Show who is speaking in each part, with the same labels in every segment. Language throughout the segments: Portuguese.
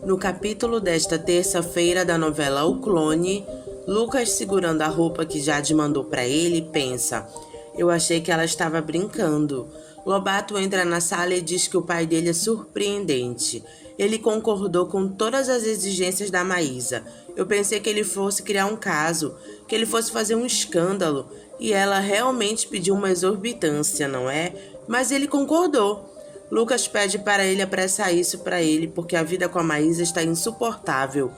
Speaker 1: No capítulo desta terça-feira da novela O Clone, Lucas, segurando a roupa que Jade mandou para ele, pensa: eu achei que ela estava brincando. Lobato entra na sala e diz que o pai dele é surpreendente. Ele concordou com todas as exigências da Maísa. Eu pensei que ele fosse criar um caso, que ele fosse fazer um escândalo, e ela realmente pediu uma exorbitância, não é? Mas ele concordou. Lucas pede para ele apressar isso para ele, porque a vida com a Maísa está insuportável.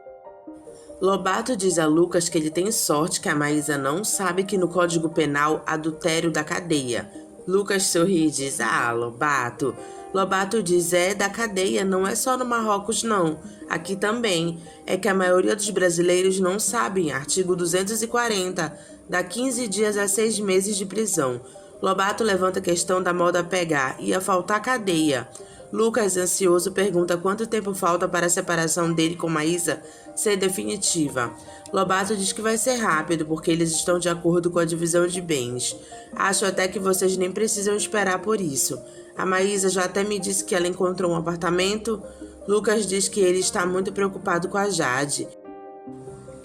Speaker 1: Lobato diz a Lucas que ele tem sorte que a Maísa não sabe que no Código Penal há adultério da cadeia. Lucas sorri e diz: ah, Lobato. Lobato diz: é da cadeia, não é só no Marrocos não. Aqui também. É que a maioria dos brasileiros não sabem. Artigo 240. Dá 15 dias a 6 meses de prisão. Lobato levanta a questão da moda pegar. Ia faltar cadeia. Lucas, ansioso, pergunta quanto tempo falta para a separação dele com Maísa ser definitiva. Lobato diz que vai ser rápido, porque eles estão de acordo com a divisão de bens. Acho até que vocês nem precisam esperar por isso. A Maísa já até me disse que ela encontrou um apartamento. Lucas diz que ele está muito preocupado com a Jade.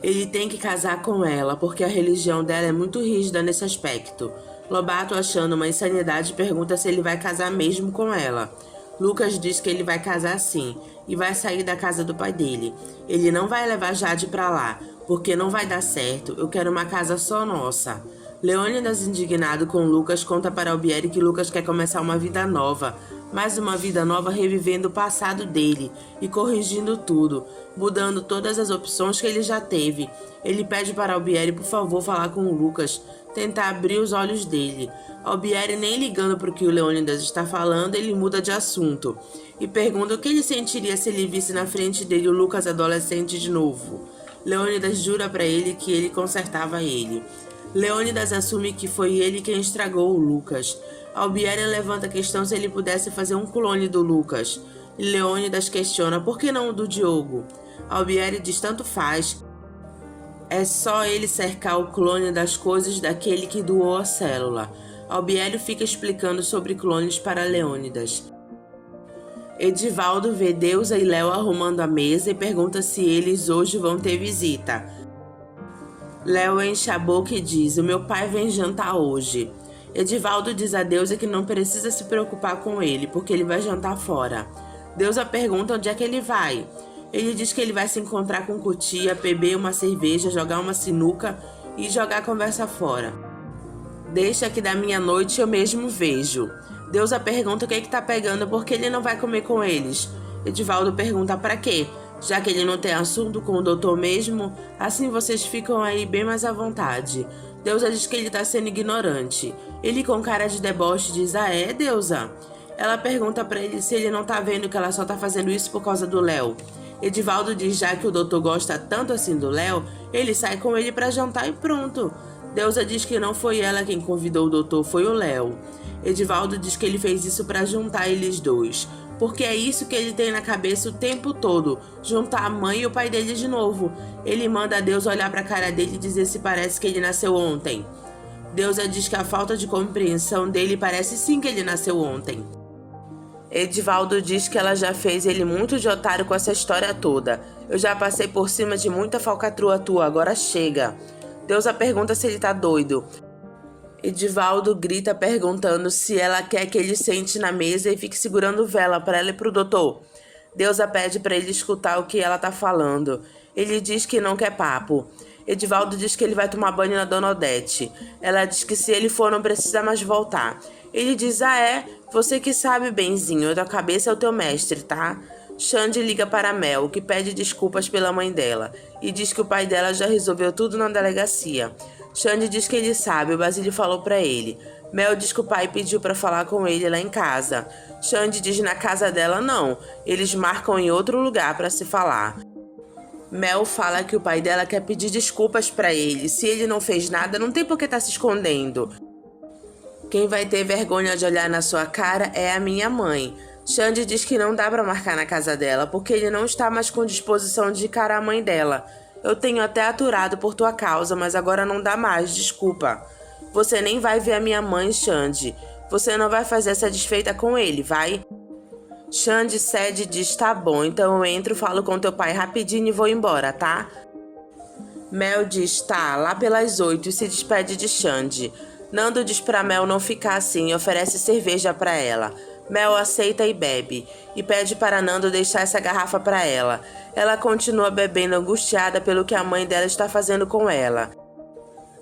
Speaker 1: Ele tem que casar com ela, porque a religião dela é muito rígida nesse aspecto. Lobato, achando uma insanidade, pergunta se ele vai casar mesmo com ela. Lucas diz que ele vai casar sim e vai sair da casa do pai dele. Ele não vai levar Jade pra lá, porque não vai dar certo. Eu quero uma casa só nossa. Leônidas, indignado com Lucas, conta para Albieri que Lucas quer começar uma vida nova. Mais uma vida nova revivendo o passado dele e corrigindo tudo, mudando todas as opções que ele já teve. Ele pede para Albieri, por favor, falar com o Lucas, tentar abrir os olhos dele. Albieri, nem ligando para o que o Leônidas está falando, ele muda de assunto e pergunta o que ele sentiria se ele visse na frente dele o Lucas adolescente de novo. Leônidas jura para ele que ele consertava ele. Leônidas assume que foi ele quem estragou o Lucas. Albieri levanta a questão se ele pudesse fazer um clone do Lucas. Leônidas questiona por que não o do Diogo. Albieri diz tanto faz. É só ele cercar o clone das coisas daquele que doou a célula. Albieri fica explicando sobre clones para Leônidas. Edivaldo vê Deusa e Léo arrumando a mesa e pergunta se eles hoje vão ter visita. Léo enche a boca e diz: o meu pai vem jantar hoje. Edivaldo diz a Deusa que não precisa se preocupar com ele, porque ele vai jantar fora. Deusa pergunta onde é que ele vai. Ele diz que ele vai se encontrar com Cutia, beber uma cerveja, jogar uma sinuca e jogar a conversa fora. Deixa que da minha noite eu mesmo vejo. Deusa pergunta o que tá pegando porque ele não vai comer com eles. Edivaldo pergunta pra quê? Já que ele não tem assunto com o doutor mesmo, assim vocês ficam aí bem mais à vontade. Deusa diz que ele tá sendo ignorante. Ele, com cara de deboche, diz: ah, é, Deusa? Ela pergunta pra ele se ele não tá vendo que ela só tá fazendo isso por causa do Léo. Edivaldo diz já que o doutor gosta tanto assim do Léo, ele sai com ele pra jantar e pronto. Deusa diz que não foi ela quem convidou o doutor, foi o Léo. Edivaldo diz que ele fez isso pra juntar eles dois, porque é isso que ele tem na cabeça o tempo todo, juntar a mãe e o pai dele de novo. Ele manda a Deusa olhar pra cara dele e dizer se parece que ele nasceu ontem. Deusa diz que a falta de compreensão dele parece sim que ele nasceu ontem. Edivaldo diz que ela já fez ele muito de otário com essa história toda. Eu já passei por cima de muita falcatrua tua, agora chega. Deusa pergunta se ele tá doido. Edivaldo grita perguntando se ela quer que ele sente na mesa e fique segurando vela para ela e pro doutor. Deusa pede para ele escutar o que ela tá falando. Ele diz que não quer papo. Edivaldo diz que ele vai tomar banho na Dona Odete. Ela diz que se ele for não precisa mais voltar. Ele diz: ah, é? Você que sabe, benzinho, a tua cabeça é o teu mestre, tá? Xande liga para Mel, que pede desculpas pela mãe dela, e diz que o pai dela já resolveu tudo na delegacia. Xande diz que ele sabe, o Basílio falou pra ele. Mel diz que o pai pediu pra falar com ele lá em casa. Xande diz na casa dela não, eles marcam em outro lugar pra se falar. Mel fala que o pai dela quer pedir desculpas pra ele. Se ele não fez nada, não tem por que tá se escondendo. Quem vai ter vergonha de olhar na sua cara é a minha mãe. Xande diz que não dá pra marcar na casa dela, porque ele não está mais com disposição de encarar a mãe dela. Eu tenho até aturado por tua causa, mas agora não dá mais, desculpa. Você nem vai ver a minha mãe, Xande. Você não vai fazer essa desfeita com ele, vai? Xande cede e diz: tá bom, então eu entro, falo com teu pai rapidinho e vou embora, tá? Mel diz: tá, lá pelas 8 e se despede de Xande. Nando diz pra Mel não ficar assim e oferece cerveja pra ela. Mel aceita e bebe, e pede para Nando deixar essa garrafa pra ela. Ela continua bebendo, angustiada pelo que a mãe dela está fazendo com ela.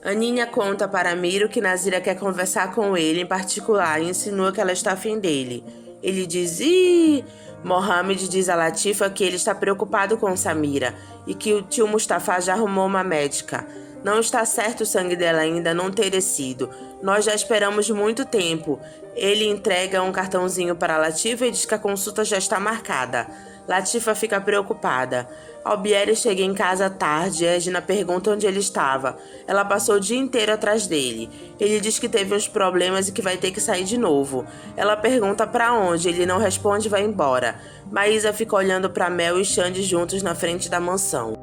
Speaker 1: Aninha conta para Miro que Nazira quer conversar com ele em particular e insinua que ela está afim dele. Ele diz: ih! Mohamed diz a Latifa que ele está preocupado com Samira e que o tio Mustafa já arrumou uma médica. Não está certo o sangue dela ainda não ter descido. Nós já esperamos muito tempo. Ele entrega um cartãozinho para Latifa e diz que a consulta já está marcada. Latifa fica preocupada. Albieri chega em casa tarde e Edna pergunta onde ele estava. Ela passou o dia inteiro atrás dele. Ele diz que teve uns problemas e que vai ter que sair de novo. Ela pergunta para onde, ele não responde e vai embora. Maísa fica olhando para Mel e Xande juntos na frente da mansão.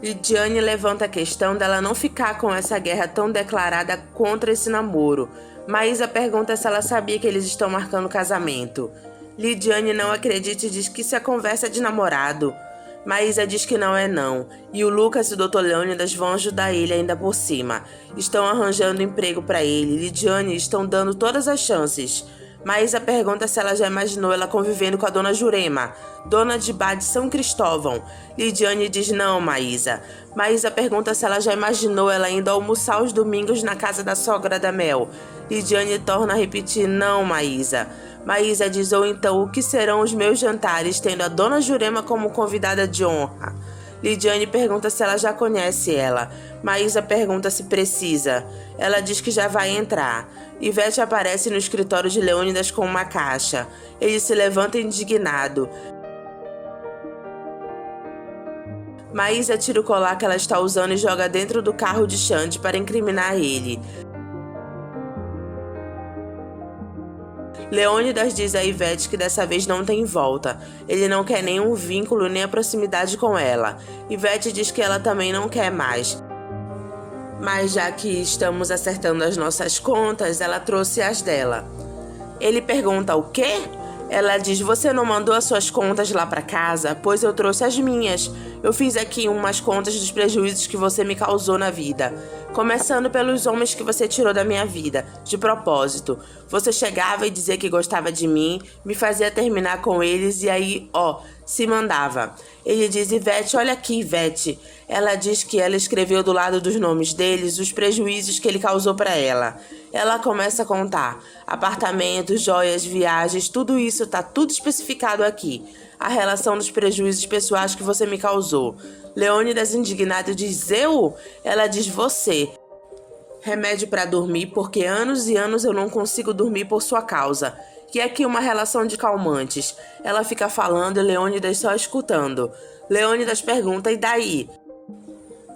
Speaker 1: Lidiane levanta a questão dela não ficar com essa guerra tão declarada contra esse namoro. Maísa pergunta se ela sabia que eles estão marcando casamento. Lidiane não acredita e diz que isso é conversa de namorado. Maísa diz que não é não. E o Lucas e o Dr. Leônidas vão ajudar ele ainda por cima. Estão arranjando emprego para ele. Lidiane estão dando todas as chances. Maísa pergunta se ela já imaginou ela convivendo com a dona Jurema, dona de bar de São Cristóvão. Lidiane diz não, Maísa. Maísa pergunta se ela já imaginou ela indo almoçar aos domingos na casa da sogra da Mel. Lidiane torna a repetir não, Maísa. Maísa diz: ou então, o que serão os meus jantares tendo a dona Jurema como convidada de honra? Lidiane pergunta se ela já conhece ela. Maísa pergunta se precisa. Ela diz que já vai entrar. Ivete aparece no escritório de Leônidas com uma caixa. Ele se levanta indignado. Maísa tira o colar que ela está usando e joga dentro do carro de Xande para incriminar ele. Leônidas diz a Ivete que dessa vez não tem volta. Ele não quer nenhum vínculo nem a proximidade com ela. Ivete diz que ela também não quer mais. Mas já que estamos acertando as nossas contas, ela trouxe as dela. Ele pergunta o quê? Ela diz: você não mandou as suas contas lá para casa? Pois eu trouxe as minhas. Eu fiz aqui umas contas dos prejuízos que você me causou na vida. Começando pelos homens que você tirou da minha vida, de propósito. Você chegava e dizia que gostava de mim, me fazia terminar com eles e aí, se mandava. Ele diz: Ivete, olha aqui, Ivete. Ela diz que ela escreveu do lado dos nomes deles os prejuízos que ele causou para ela. Ela começa a contar. Apartamentos, joias, viagens, tudo isso tá tudo especificado aqui. A relação dos prejuízos pessoais que você me causou. Leônidas, indignado, diz: eu? Ela diz: você. Remédio para dormir, porque anos e anos eu não consigo dormir por sua causa. Que aqui uma relação de calmantes. Ela fica falando e Leônidas só escutando. Leônidas pergunta: e daí?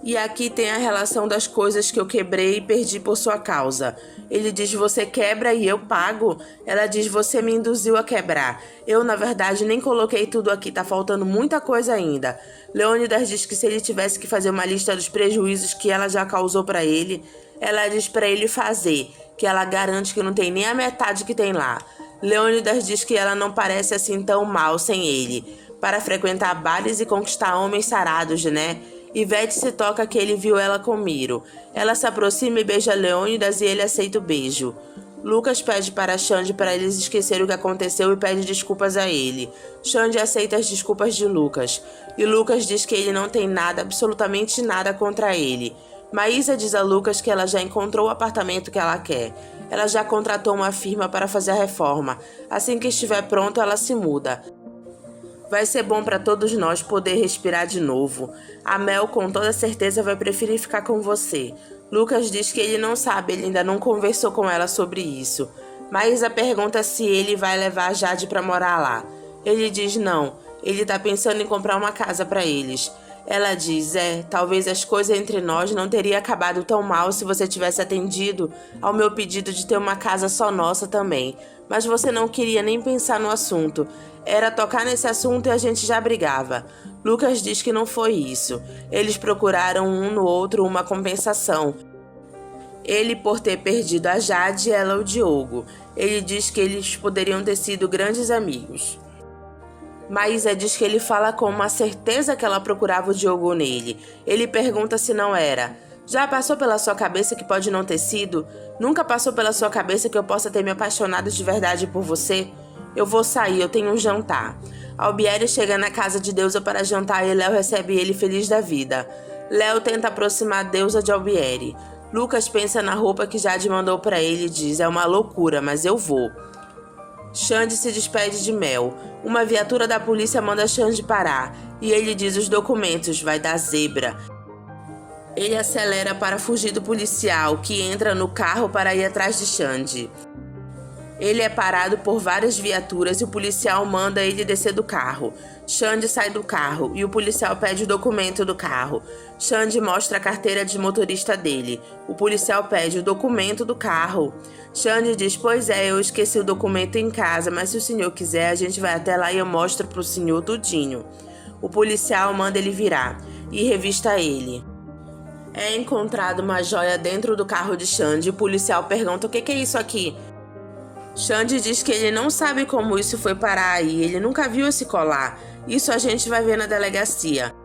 Speaker 1: E aqui tem a relação das coisas que eu quebrei e perdi por sua causa. Ele diz: você quebra e eu pago? Ela diz: você me induziu a quebrar. Eu, na verdade, nem coloquei tudo aqui, tá faltando muita coisa ainda. Leônidas diz que se ele tivesse que fazer uma lista dos prejuízos que ela já causou para ele, ela diz para ele fazer, que ela garante que não tem nem a metade que tem lá. Leônidas diz que ela não parece assim tão mal sem ele, para frequentar bares e conquistar homens sarados, né? Ivete se toca que ele viu ela com Miro. Ela se aproxima e beija Leônidas e ele aceita o beijo. Lucas pede para Xande para eles esquecerem o que aconteceu e pede desculpas a ele. Xande aceita as desculpas de Lucas. E Lucas diz que ele não tem nada, absolutamente nada contra ele. Maísa diz a Lucas que ela já encontrou o apartamento que ela quer. Ela já contratou uma firma para fazer a reforma. Assim que estiver pronto, ela se muda. Vai ser bom para todos nós poder respirar de novo. A Mel com toda certeza vai preferir ficar com você. Lucas diz que ele não sabe, ele ainda não conversou com ela sobre isso. Maísa pergunta se ele vai levar a Jade para morar lá. Ele diz não, ele tá pensando em comprar uma casa para eles. Ela diz: talvez as coisas entre nós não teriam acabado tão mal se você tivesse atendido ao meu pedido de ter uma casa só nossa também. Mas você não queria nem pensar no assunto. Era tocar nesse assunto e a gente já brigava. Lucas diz que não foi isso. Eles procuraram um no outro uma compensação. Ele por ter perdido a Jade e ela o Diogo. Ele diz que eles poderiam ter sido grandes amigos. Maísa diz que ele fala com uma certeza que ela procurava o Diogo nele. Ele pergunta se não era. Já passou pela sua cabeça que pode não ter sido? Nunca passou pela sua cabeça que eu possa ter me apaixonado de verdade por você? Eu vou sair, eu tenho um jantar. Albieri chega na casa de Deusa para jantar e Léo recebe ele feliz da vida. Léo tenta aproximar Deusa de Albieri. Lucas pensa na roupa que Jade mandou para ele e diz: é uma loucura, mas eu vou. Xande se despede de Mel. Uma viatura da polícia manda Xande parar e ele diz: os documentos, vai dar zebra. Ele acelera para fugir do policial, que entra no carro para ir atrás de Xande. Ele é parado por várias viaturas e o policial manda ele descer do carro. Xande sai do carro e o policial pede o documento do carro. Xande mostra a carteira de motorista dele. O policial pede o documento do carro. Xande diz: pois é, eu esqueci o documento em casa, mas se o senhor quiser, a gente vai até lá e eu mostro pro senhor tudinho. O policial manda ele virar e revista ele. É encontrado uma joia dentro do carro de Xande e o policial pergunta: o que é isso aqui? Xande diz que ele não sabe como isso foi parar aí, ele nunca viu esse colar. Isso a gente vai ver na delegacia.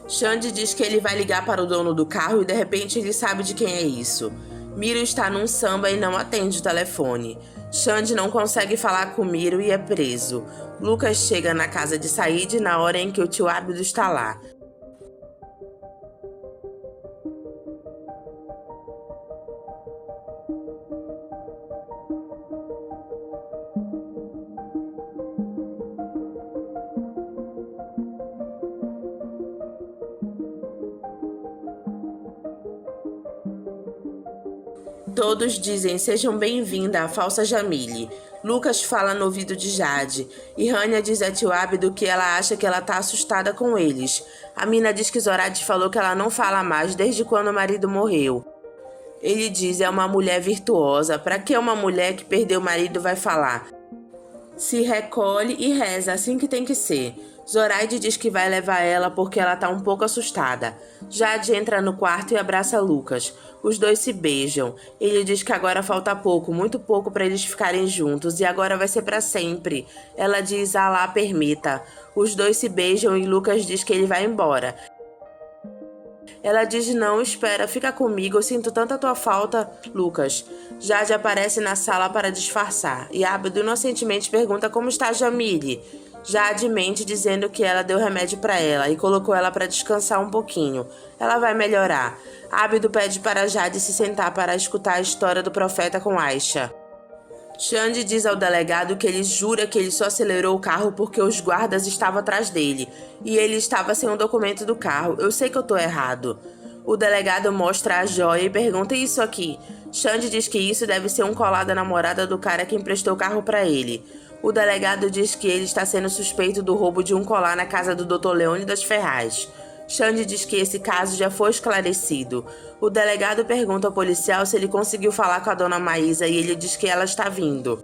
Speaker 1: Xande diz que ele vai ligar para o dono do carro e de repente ele sabe de quem é isso. Miro está num samba e não atende o telefone. Xande não consegue falar com Miro e é preso. Lucas chega na casa de Said na hora em que o tio Ábido está lá. Todos dizem: sejam bem-vinda a falsa Jamile. Lucas fala no ouvido de Jade. E Rania diz a tio Ábido que ela acha que ela tá assustada com eles. A mina diz que Zorade falou que ela não fala mais desde quando o marido morreu. Ele diz: é uma mulher virtuosa. Pra que uma mulher que perdeu o marido vai falar? Se recolhe e reza, assim que tem que ser. Zoraide diz que vai levar ela porque ela tá um pouco assustada. Jade entra no quarto e abraça Lucas. Os dois se beijam. Ele diz que agora falta pouco, muito pouco para eles ficarem juntos e agora vai ser para sempre. Ela diz: Alá permita. Os dois se beijam e Lucas diz que ele vai embora. Ela diz: não, espera, fica comigo, eu sinto tanta tua falta, Lucas. Jade aparece na sala para disfarçar e Ábido inocentemente pergunta como está Jamile. Jade mente dizendo que ela deu remédio para ela e colocou ela para descansar um pouquinho. Ela vai melhorar. Ábido pede para Jade se sentar para escutar a história do profeta com Aisha. Xande diz ao delegado que ele jura que ele só acelerou o carro porque os guardas estavam atrás dele e ele estava sem o documento do carro. Eu sei que eu tô errado. O delegado mostra a joia e pergunta: isso aqui? Xande diz que isso deve ser um colar da namorada do cara que emprestou o carro para ele. O delegado diz que ele está sendo suspeito do roubo de um colar na casa do Dr. Leônidas Ferraz. Xande diz que esse caso já foi esclarecido. O delegado pergunta ao policial se ele conseguiu falar com a dona Maísa e ele diz que ela está vindo.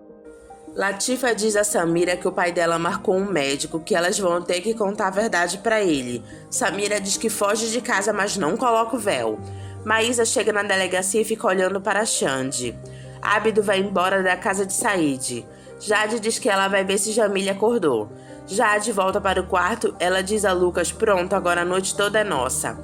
Speaker 1: Latifa diz a Samira que o pai dela marcou um médico, que elas vão ter que contar a verdade para ele. Samira diz que foge de casa, mas não coloca o véu. Maísa chega na delegacia e fica olhando para Xande. Ábido vai embora da casa de Said. Jade diz que ela vai ver se Jamile acordou. Jade volta para o quarto, ela diz a Lucas: pronto, agora a noite toda é nossa.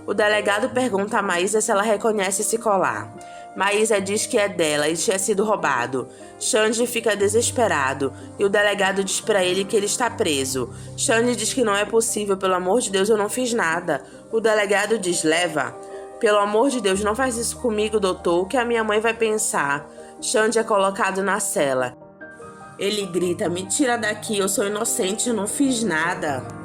Speaker 1: O delegado pergunta a Maísa se ela reconhece esse colar. Maísa diz que é dela e tinha sido roubado. Xande fica desesperado e o delegado diz para ele que ele está preso. Xande diz que não é possível, pelo amor de Deus, eu não fiz nada. O delegado diz: leva. Pelo amor de Deus, não faz isso comigo, doutor, o que a minha mãe vai pensar? Xande é colocado na cela. Ele grita: me tira daqui, eu sou inocente, eu não fiz nada.